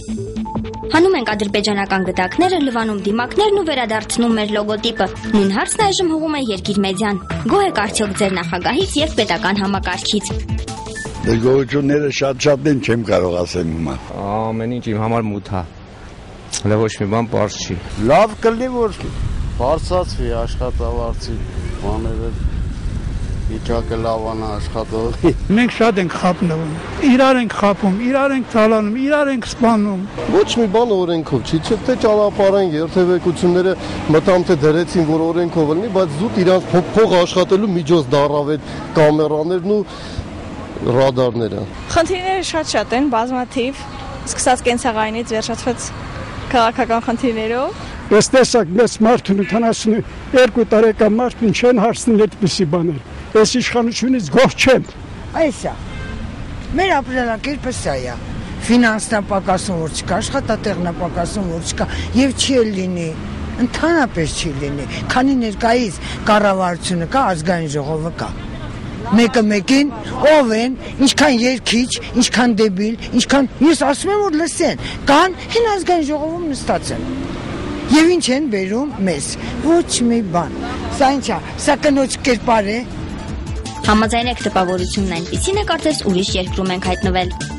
Հանում ենք ադրբեջանական գտակները, լվանում դիմակներն ու վերադարձնում մեր լոգոտիպը։ Նույն հարցն այժմ հողում է Երկիր մեդիան։ Գոհ եք արդյոք ձեր նախագահից եւ պետական համակարգից։ Գոհությունները շատ են, չեմ կարող ասեմ հիմա։ Ամեն ինչ իմ համար մութ է։ Հələ ոչ մի բան པարզ չի։ Լավ կլինի, որ բարձրացվի աշխատավարձի բաները, վիճակը լավանա աշխատողի։ Մենք շատ ենք խափնում, իրար ենք խափում, իրար ենք ցալանում, իրար ենք սպանում։ Ոչ մի բան օրենքով չի, չէ՞ թե ճանապարհային երթևեկությունները մտամ թե դրեցին, որ օրենքով լինի, բայց զուտ իրանց փող աշխատելու միջոց դարավ այդ կամերաներն ու ռադարները։ Խնդիրները շատ են, բազմաթիվ, սկսած կենցաղայինից վերջացված քաղաքական խնդիրներով։ Ես տեսակ մեծ մարդուն 72 տարեկան մարդուն չեն հարցնել այդպիսի բաներ։ Ես իշխանությունից գոհ չեմ։ Այսա։ Մեր ապրելակերպը սա է։ Ֆինանսնապակասում որ չկա, աշխատատեղնապակասում որ չկա եւ չի լինի։ Ընդհանրապես չի լինի։ Քանի ներկայիս կառավարությունը կա, ազգային ժողովը կա։ Մեկը մեկին ով են, ինչքան երկիչ, ինչքան դեբիլ, ինչքան ես ասում եմ որ լսեն, կան հին ազգային ժողովում նստած են։ Եվ ինչ են բերում մեզ։ Ոչ մի բան։ Սա ինչ է, սա կնոջ կերպար է։ Համաձայնեք տպավորությունն այնպիսին է, կարծես ուրիշ երկրում ենք հայտնվել։